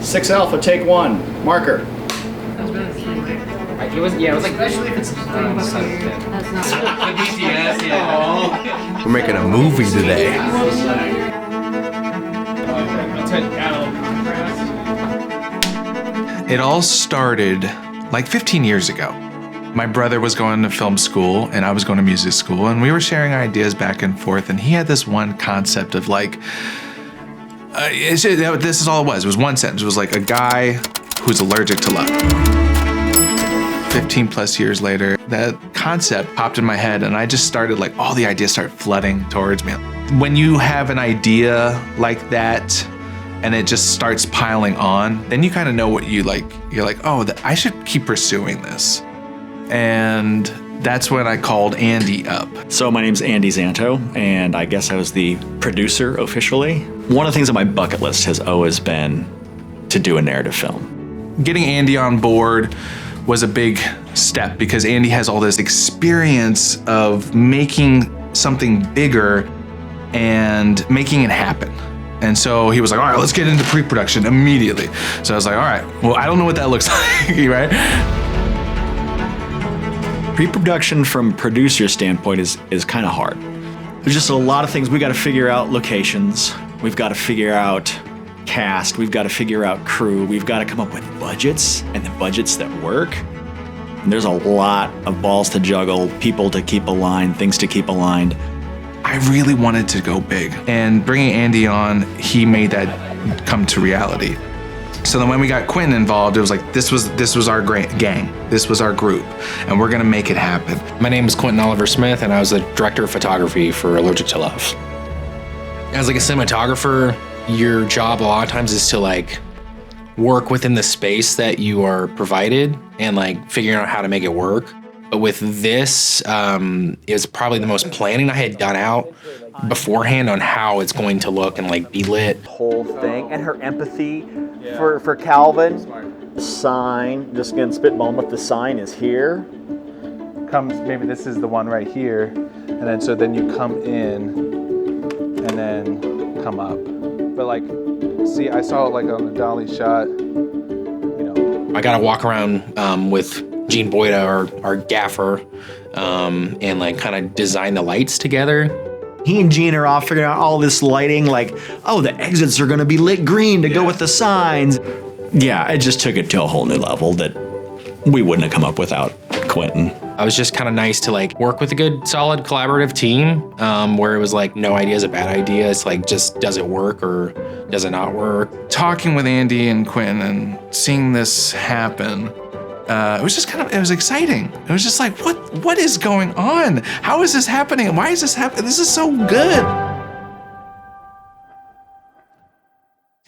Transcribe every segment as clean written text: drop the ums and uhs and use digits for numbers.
6 Alpha, take 1. Marker. It was like, especially if it's We're making a movie today. It all started like 15 years ago. My brother was going to film school and I was going to music school, and we were sharing ideas back and forth, and he had this one concept of like, this is all it was. It was one sentence. It was like a guy who's allergic to love. 15 plus years later, that concept popped in my head, and I just started like, all the ideas started flooding towards me. When you have an idea like that and it just starts piling on, then you kind of know what you like. You're like, oh, I should keep pursuing this. And that's when I called Andy up. So my name's Andy Zanto, and I guess I was the producer officially. One of the things on my bucket list has always been to do a narrative film. Getting Andy on board was a big step because Andy has all this experience of making something bigger and making it happen. And so he was like, all right, let's get into pre-production immediately. So I was like, all right, well, I don't know what that looks like, right? Pre-production from producer standpoint is kind of hard. There's just a lot of things. We got to figure out locations. We've got to figure out cast. We've got to figure out crew. We've got to come up with budgets, and the budgets that work. And there's a lot of balls to juggle, people to keep aligned, things to keep aligned. I really wanted to go big, and bringing Andy on, he made that come to reality. So then when we got Quinton involved, it was like, this was our gang, this was our group, and we're gonna make it happen. My name is Quinton Oliver Smith, and I was the director of photography for Allergic to Love. As like a cinematographer, your job a lot of times is to like work within the space that you are provided and like figuring out how to make it work. But with this, it was probably the most planning I had done out beforehand on how it's going to look and like be lit. Whole thing, and her empathy for Calvin. The sign, just again spitballing, but the sign is here. Maybe this is the one right here, and then so then you come in and then come up. But like, see, I saw it like on the dolly shot, you know. I gotta walk around with Gene Boyda, our gaffer, and like kind of design the lights together. He and Gene are off figuring out all this lighting, like, oh, the exits are gonna be lit green to go with the signs. Yeah, it just took it to a whole new level that we wouldn't have come up without Quinton. I was just kind of nice to like work with a good, solid, collaborative team where it was like, no idea is a bad idea. It's like, just does it work or does it not work? Talking with Andy and Quinton and seeing this happen, it was just it was exciting. It was just like, what is going on? How is this happening? Why is this happening? This is so good.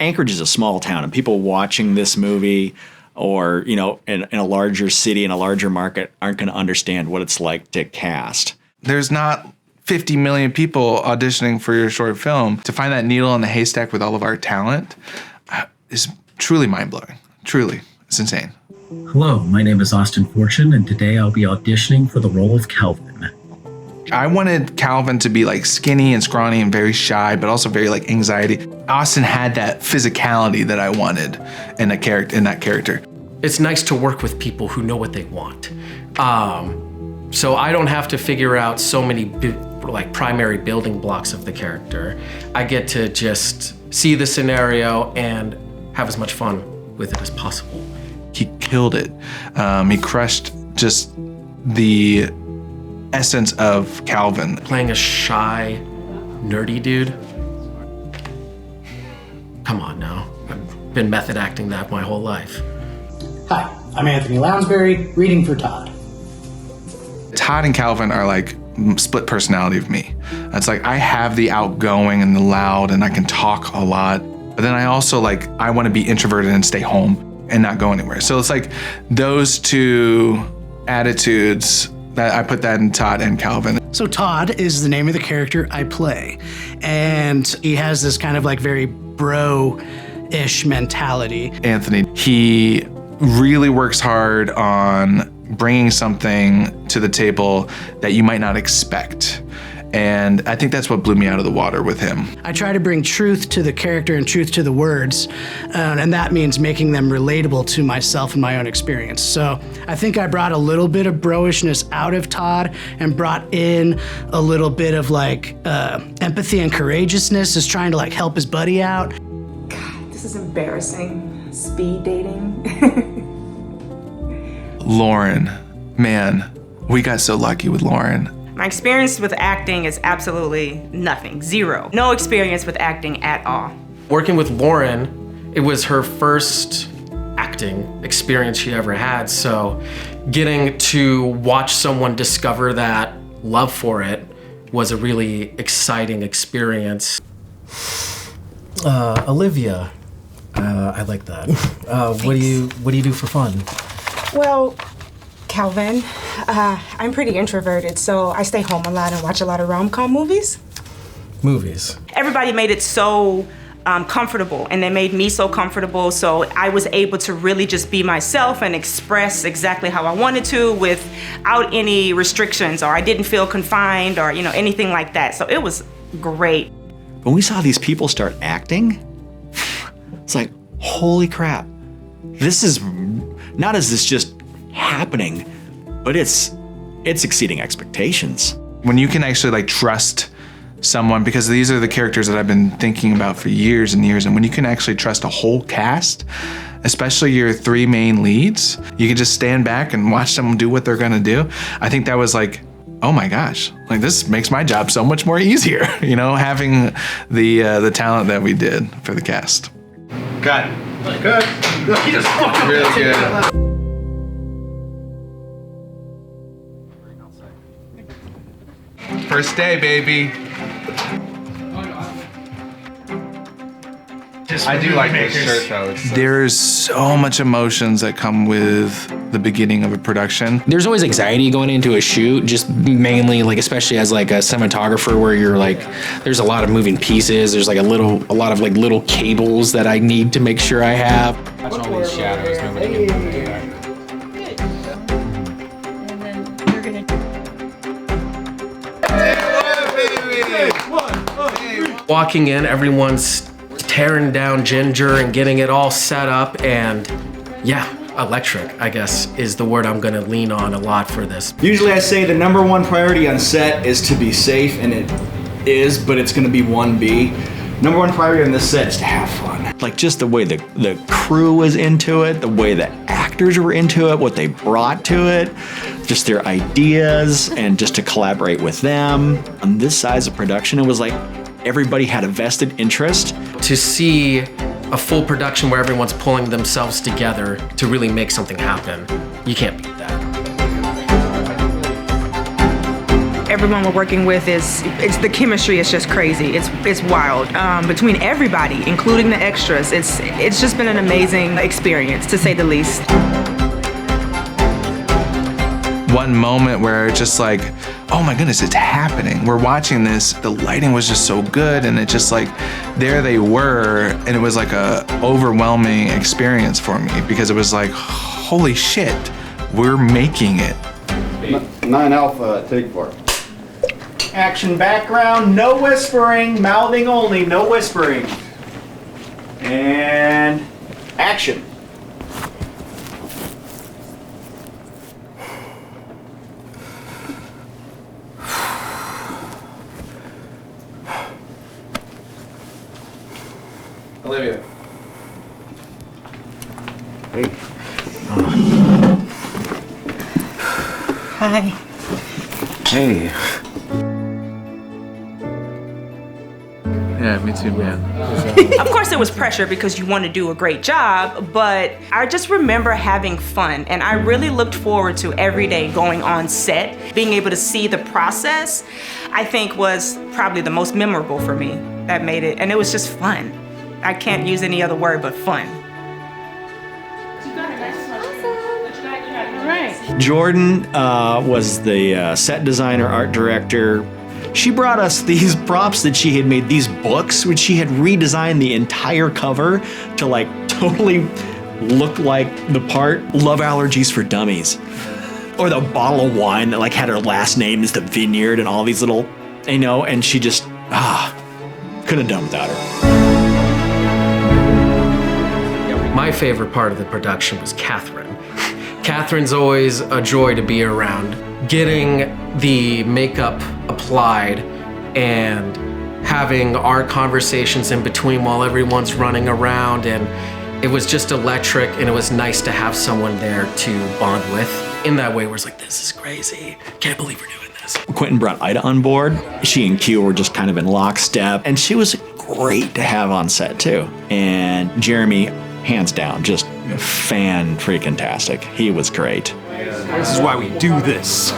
Anchorage is a small town, and people watching this movie or, you know, in a larger city, in a larger market, aren't gonna understand what it's like to cast. There's not 50 million people auditioning for your short film. To find that needle in the haystack with all of our talent is truly mind-blowing. Truly, it's insane. Hello, my name is Austin Fortune, and today I'll be auditioning for the role of Calvin. I wanted Calvin to be like skinny and scrawny and very shy, but also very like anxiety. Austin had that physicality that I wanted in that character. It's nice to work with people who know what they want. So I don't have to figure out so many like primary building blocks of the character. I get to just see the scenario and have as much fun with it as possible. He killed it. He crushed just the essence of Calvin. Playing a shy, nerdy dude. Come on now. I've been method acting that my whole life. Hi, I'm Anthony Lounsbury, reading for Todd. Todd and Calvin are like split personality of me. It's like I have the outgoing and the loud and I can talk a lot, but then I also I want to be introverted and stay home and not go anywhere. So it's like those two attitudes that I put that in Todd and Calvin. So Todd is the name of the character I play, and he has this kind of like very bro-ish mentality. Anthony, he really works hard on bringing something to the table that you might not expect. And I think that's what blew me out of the water with him. I try to bring truth to the character and truth to the words, and that means making them relatable to myself and my own experience. So I think I brought a little bit of bro-ishness out of Todd and brought in a little bit of like empathy and courageousness, just trying to like help his buddy out. God, this is embarrassing. Speed dating. Laurin, man, we got so lucky with Laurin. My experience with acting is absolutely nothing, zero. No experience with acting at all. Working with Laurin, it was her first acting experience she ever had, so getting to watch someone discover that love for it was a really exciting experience. Olivia, I like that. What do you do for fun? Well, Calvin, I'm pretty introverted, so I stay home a lot and watch a lot of rom-com movies. Movies. Everybody made it so comfortable, and they made me so comfortable, so I was able to really just be myself and express exactly how I wanted to without any restrictions, or I didn't feel confined or anything like that. So it was great. When we saw these people start acting, it's like, holy crap. This is, not is this just happening, but it's exceeding expectations. When you can actually like trust someone, because these are the characters that I've been thinking about for years and years, and when you can actually trust a whole cast, especially your 3 main leads, you can just stand back and watch them do what they're gonna do. I think that was like, oh my gosh, like this makes my job so much more easier, having the talent that we did for the cast. Cut. Good. He just fucking really good. First day, baby. I do like this shirt though. There's so much emotions that come with the beginning of a production. There's always anxiety going into a shoot, just mainly like, especially as like a cinematographer, where you're like, there's a lot of moving pieces. There's like a lot of like little cables that I need to make sure I have. Watch all these shadows. Nobody can do that. Walking in, everyone's tearing down Ginger and getting it all set up, and yeah, electric, I guess, is the word I'm gonna lean on a lot for this. Usually I say the number one priority on set is to be safe, and it is, but it's gonna be 1B. Number one priority on this set is to have fun. Like just the way the crew was into it, the way the actors were into it, what they brought to it, just their ideas, and just to collaborate with them. On this size of production, it was like everybody had a vested interest. To see a full production where everyone's pulling themselves together to really make something happen, you can't beat that. Everyone we're working with it's the chemistry is just crazy. It's wild between everybody, including the extras. It's just been an amazing experience, to say the least. One moment where it's just like, oh my goodness, it's happening. We're watching this. The lighting was just so good, and it just like, there they were, and it was like a overwhelming experience for me, because it was like, holy shit, we're making it. 9 Alpha, take 4. Action background, no whispering, mouthing only, no whispering. And action. Olivia. Hey. Hi. Hey. Yeah, me too, man. Of course there was pressure because you want to do a great job, but I just remember having fun, and I really looked forward to every day going on set. Being able to see the process, I think, was probably the most memorable for me. That made it, and it was just fun. I can't use any other word but fun. Jordan was the set designer, art director. She brought us these props that she had made, these books, which she had redesigned the entire cover to like totally look like the part. Love Allergies for Dummies. Or the bottle of wine that like had her last name is the Vineyard and all these little and she just, couldn't have done without her. My favorite part of the production was Catherine. Catherine's always a joy to be around. Getting the makeup applied and having our conversations in between while everyone's running around, and it was just electric, and it was nice to have someone there to bond with. In that way, where it's like, this is crazy. Can't believe we're doing this. Quinton brought Ida on board. She and Q were just kind of in lockstep, and she was great to have on set too. And Jeremy, hands down, just fan-freaking-tastic. He was great. This is why we do this.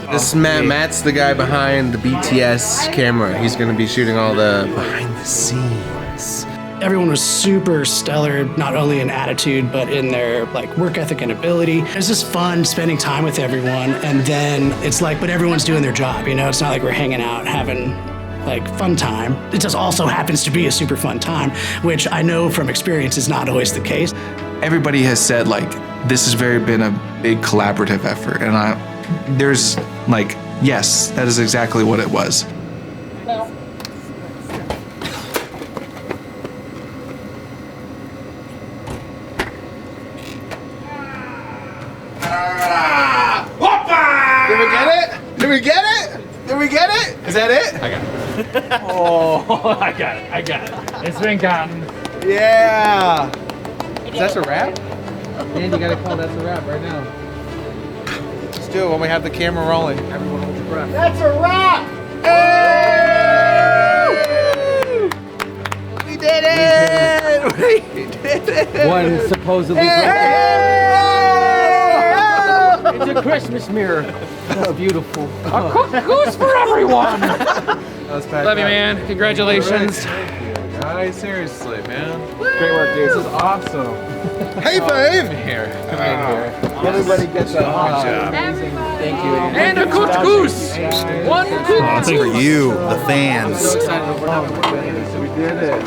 This Matt's the guy behind the BTS camera. He's going to be shooting all the behind the scenes. Everyone was super stellar, not only in attitude, but in their like work ethic and ability. It was just fun spending time with everyone. And then it's like, but everyone's doing their job, It's not like we're hanging out, having like fun time. It just also happens to be a super fun time, which I know from experience is not always the case. Everybody has said like, this has been a big collaborative effort. And there's like, yes, that is exactly what it was. Did we get it? Did we get it? Did we get it? Is that it? I got it. Oh, I got it. It's been gotten. Yeah. Is that a wrap? Man, you gotta call that's a wrap right now. Let's do it when we have the camera rolling. Everyone hold your breath. That's a wrap! Hey! We did it! We did it! One supposedly. It's a Christmas mirror. That's beautiful. A goose for everyone. Love you, man. Congratulations. Guys, seriously, man. Great work, dude. This is awesome. Hey, babe! Come in here. Everybody gets a hug. Thank you. And a cooked goose. One cooked goose. For you, the fans. We did it.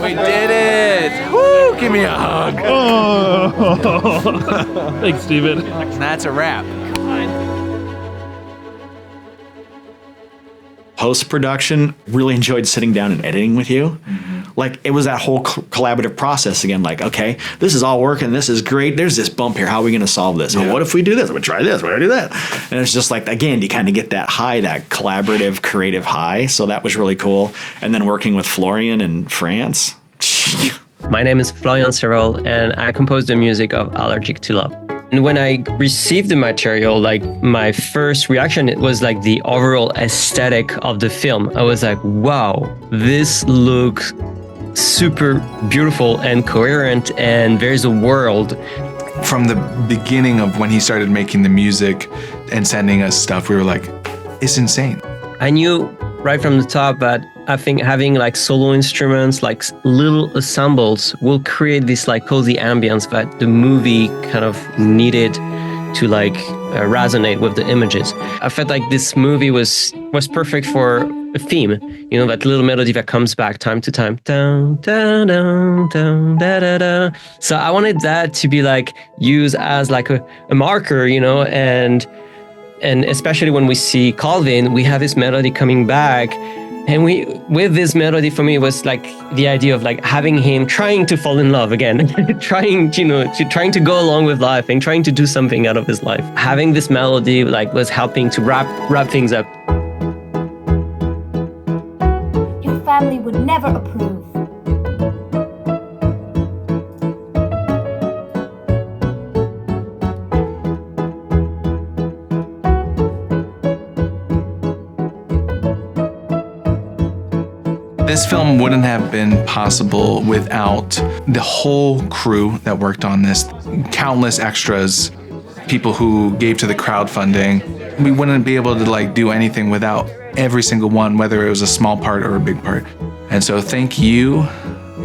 We did it. Woo! Give me a hug. Thanks, Steven. That's a wrap. Post-production, really enjoyed sitting down and editing with you. Like, it was that whole collaborative process again, like, okay, this is all working, this is great, there's this bump here, how are we gonna solve this? Well, what if we do this? We'll try this, we're gonna do that. And it's just like, again, you kind of get that high, that collaborative, creative high, so that was really cool. And then working with Florian in France. My name is Florian Seraul, and I composed the music of Allergic To Love. And when I received the material, like my first reaction, it was like the overall aesthetic of the film. I was like, wow, this looks super beautiful and coherent, and there's a world. From the beginning of when he started making the music and sending us stuff, we were like, it's insane. I knew right from the top that I think having like solo instruments, like little ensembles, will create this like cozy ambience that the movie kind of needed to like resonate with the images. I felt like this movie was perfect for a theme, that little melody that comes back time to time. Down, down, down, down, da, da, da. So I wanted that to be like used as like a marker, and especially when we see Calvin, we have this melody coming back. And with this melody, for me, it was like the idea of like having him trying to fall in love again, trying to go along with life and trying to do something out of his life. Having this melody like was helping to wrap things up. Your family would never approve. This film wouldn't have been possible without the whole crew that worked on this, countless extras, people who gave to the crowdfunding. We wouldn't be able to like do anything without every single one, whether it was a small part or a big part. And so thank you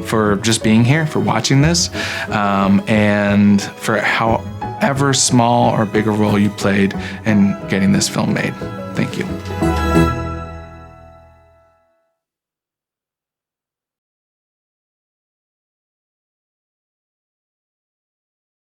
for just being here, for watching this, and for however small or big a role you played in getting this film made. Thank you.